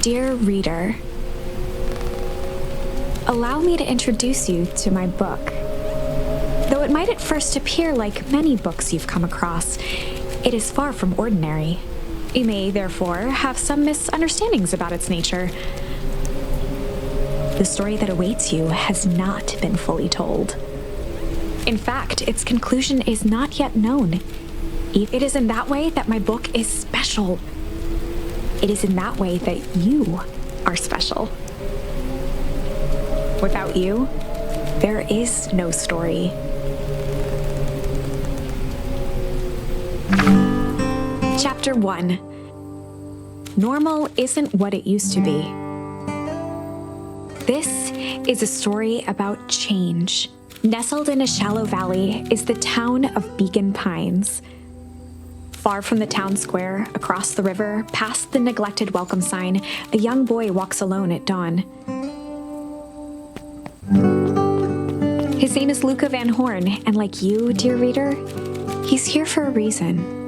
Dear reader, allow me to introduce you to my book. Though it might at first appear like many books you've come across, it is far from ordinary. You may, therefore, have some misunderstandings about its nature. The story that awaits you has not been fully told. In fact, its conclusion is not yet known. It is in that way that my book is special. It is in that way that you are special. Without you, there is no story. Chapter 1. Normal isn't what it used to be. This is a story about change. Nestled in a shallow valley is the town of Beacon Pines. Far from the town square, across the river, past the neglected welcome sign, a young boy walks alone at dawn. His name is Luca Van Horn, and like you, dear reader, he's here for a reason.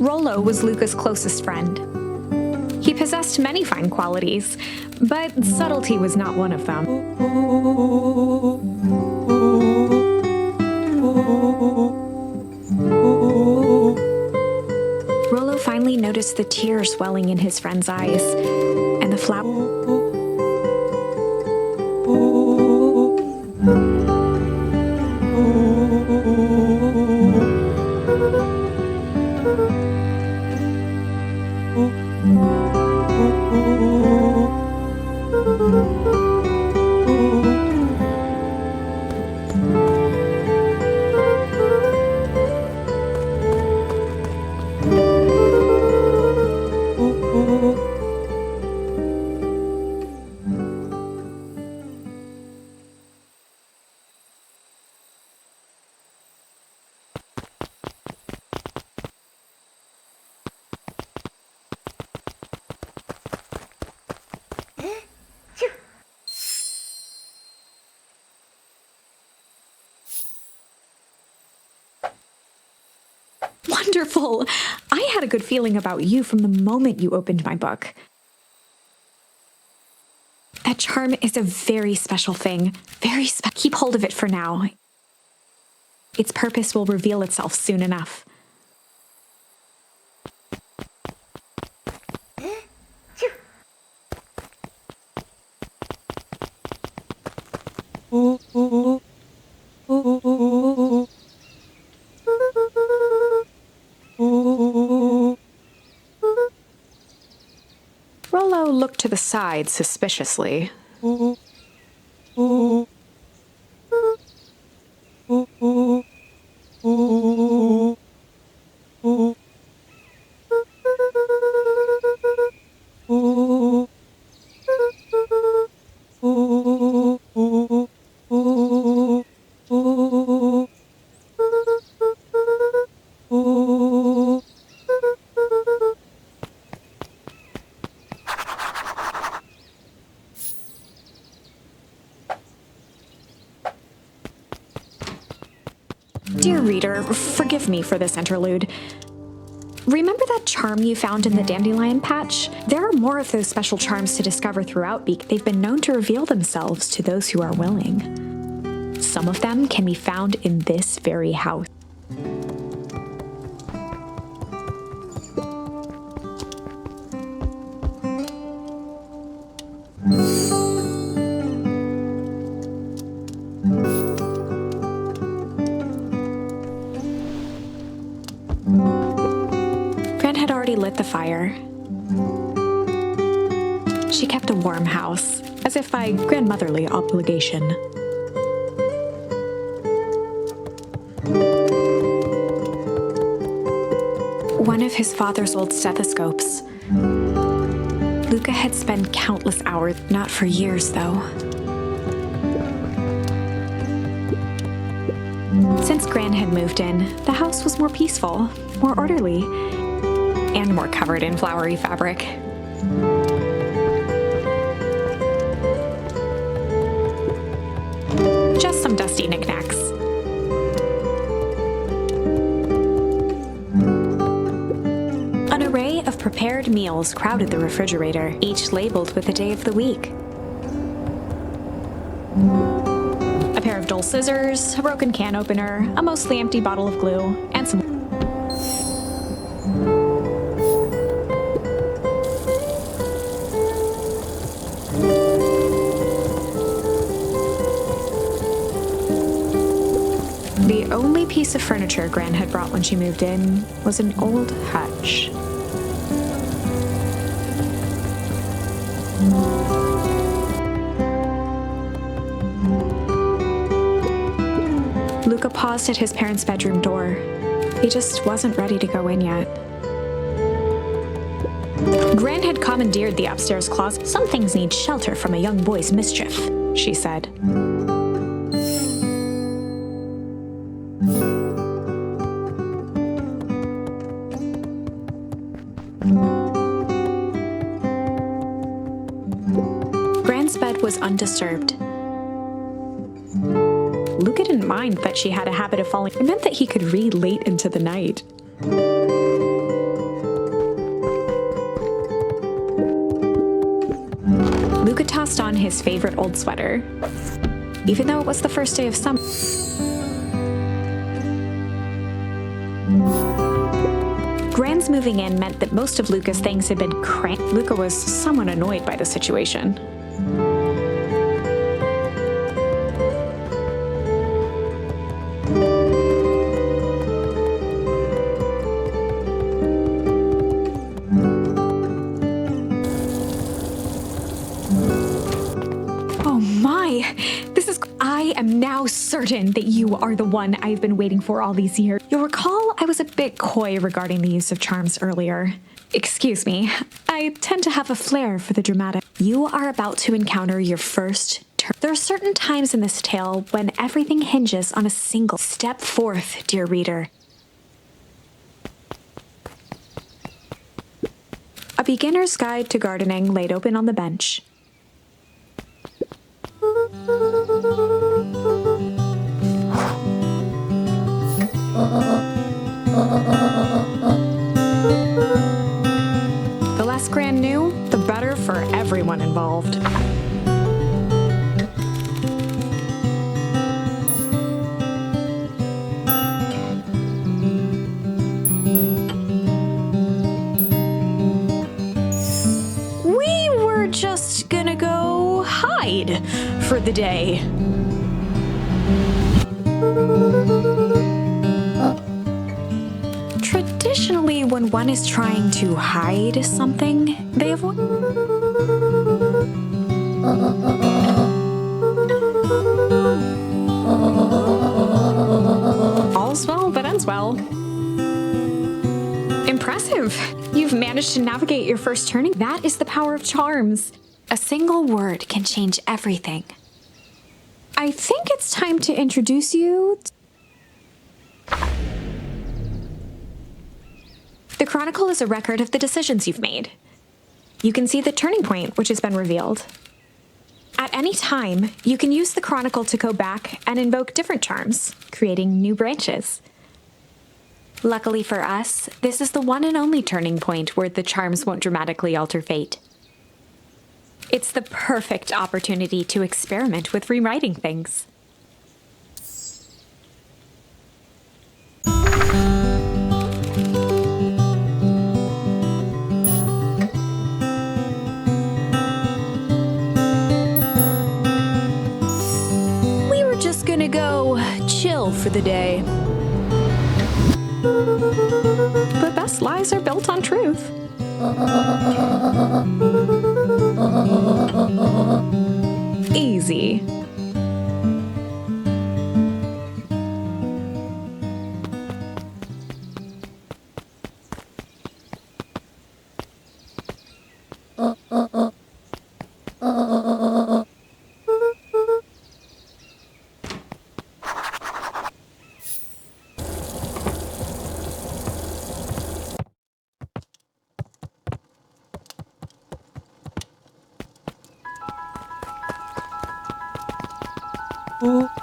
Rollo was Luca's closest friend. He possessed many fine qualities, but subtlety was not one of them. Rollo finally noticed the tears welling in his friend's eyes, and the flower. Wonderful! I had a good feeling about you from the moment you opened my book. That charm is a very special thing. Keep hold of it for now. Its purpose will reveal itself soon enough. Rollo looked to the side suspiciously. Dear reader, forgive me for this interlude. Remember that charm you found in the dandelion patch? There are more of those special charms to discover throughout Beak. They've been known to reveal themselves to those who are willing. Some of them can be found in this very house. Had already lit the fire. She kept a warm house, as if by grandmotherly obligation. one of his father's old stethoscopes. Luca had spent countless hours, not for years though. Since Gran had moved in, the house was more peaceful, more orderly, and more covered in flowery fabric. Just some dusty knickknacks. An array of prepared meals crowded the refrigerator, each labeled with the day of the week. A pair of dull scissors, a broken can opener, a mostly empty bottle of glue, and some... The only piece of furniture Gran had brought when she moved in was an old hutch. Luca paused at his parents' bedroom door. He just wasn't ready to go in yet. Gran had commandeered the upstairs closet. "Some things need shelter from a young boy's mischief," she said. Gran's bed was undisturbed. Luca didn't mind that she had a habit of falling. It meant that he could read late into the night. Luca tossed on his favorite old sweater, even though it was the first day of summer. Gran's moving in meant that most of Luca's things had been cramped. Luca was somewhat annoyed by the situation. I am now certain that you are the one I've been waiting for all these years. You'll recall I was a bit coy regarding the use of charms earlier. Excuse me, I tend to have a flair for the dramatic. You are about to encounter your first turn. There are certain times in this tale when everything hinges on a single step forth, dear reader. A beginner's guide to gardening laid open on the bench. The less Gran knew, the better for everyone involved. We were just gonna go hide for the day. Traditionally, when one is trying to hide something, they avoid. All's well that ends well. Impressive! You've managed to navigate your first turning. That is the power of charms. A single word can change everything. I think it's time to introduce you. The Chronicle is a record of the decisions you've made. You can see the turning point, which has been revealed. At any time, you can use the Chronicle to go back and invoke different charms, creating new branches. Luckily for us, this is the one and only turning point where the charms won't dramatically alter fate. It's the perfect opportunity to experiment with rewriting things. We were just gonna go chill for the day. The best lies are built on truth. Easy.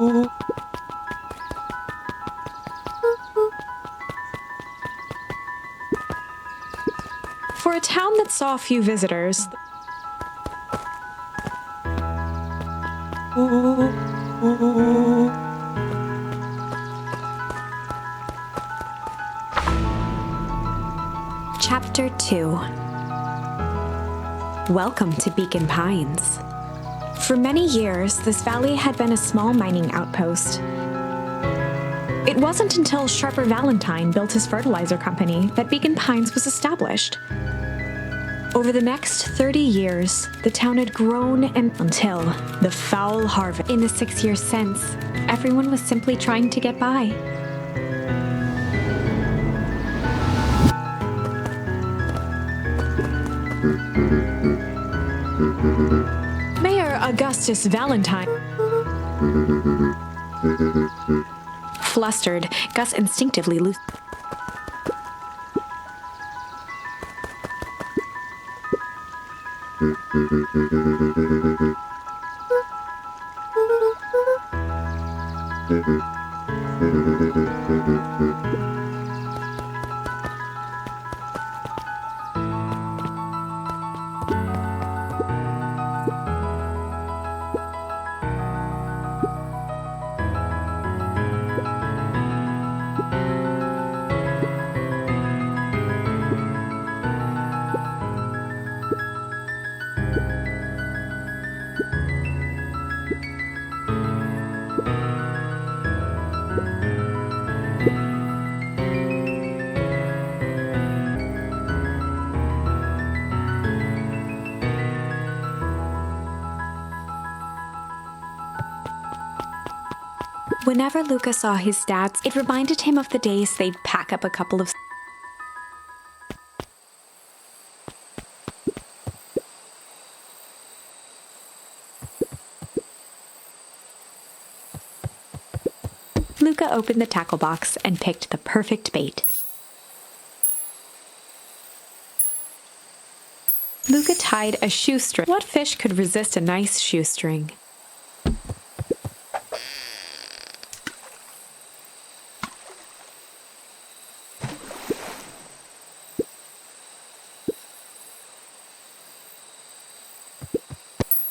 For a town that saw few visitors, Chapter 2. Welcome to Beacon Pines. For many years, this valley had been a small mining outpost. It wasn't until Sharper Valentine built his fertilizer company that Beacon Pines was established. Over the next 30 years, the town had grown until the foul harvest. In the 6 years since, everyone was simply trying to get by. Mayor Augustus Valentine. Flustered, Gus instinctively loosed. Whenever Luca saw his stats, it reminded him of the days they'd pack up a couple of Luca opened the tackle box and picked the perfect bait. Luca tied a shoestring. What fish could resist a nice shoestring?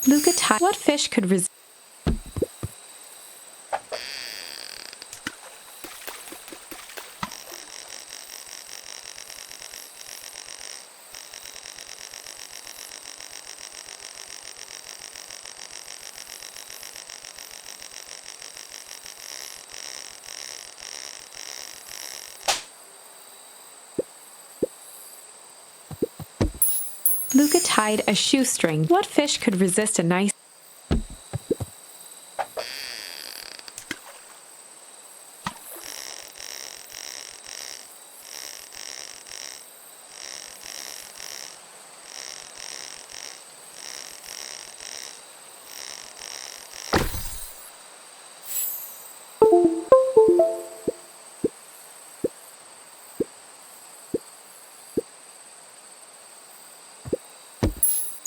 Luca tied. What fish could resist? Luca tied a shoestring. What fish could resist a nice...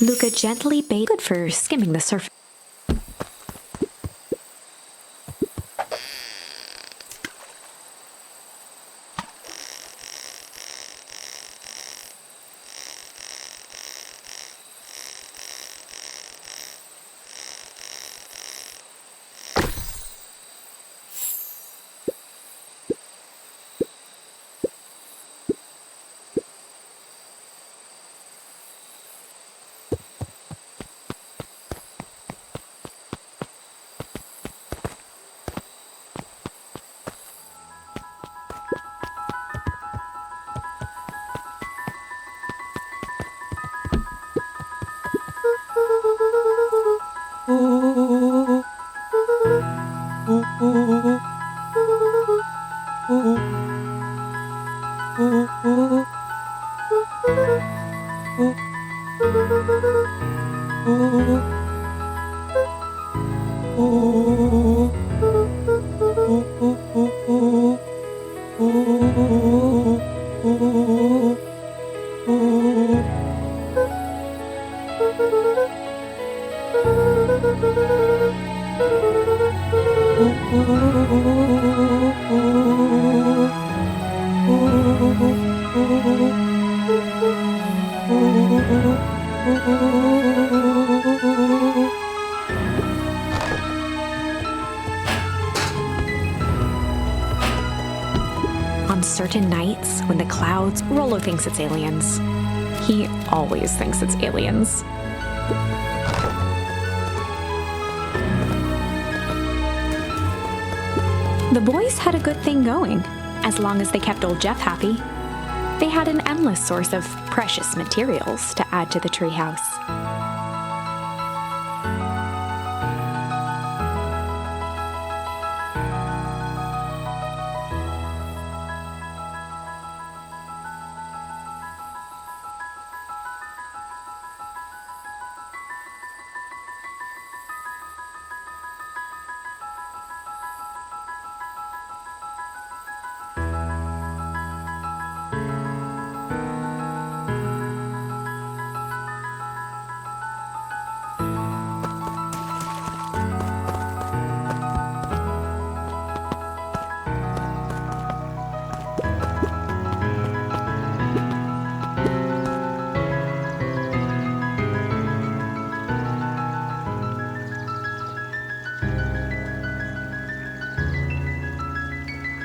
Luca gently baited for skimming the surface. On certain nights, when the clouds, Rolo thinks it's aliens. He always thinks it's aliens. The boys had a good thing going, as long as they kept old Jeff happy. They had an endless source of precious materials to add to the treehouse.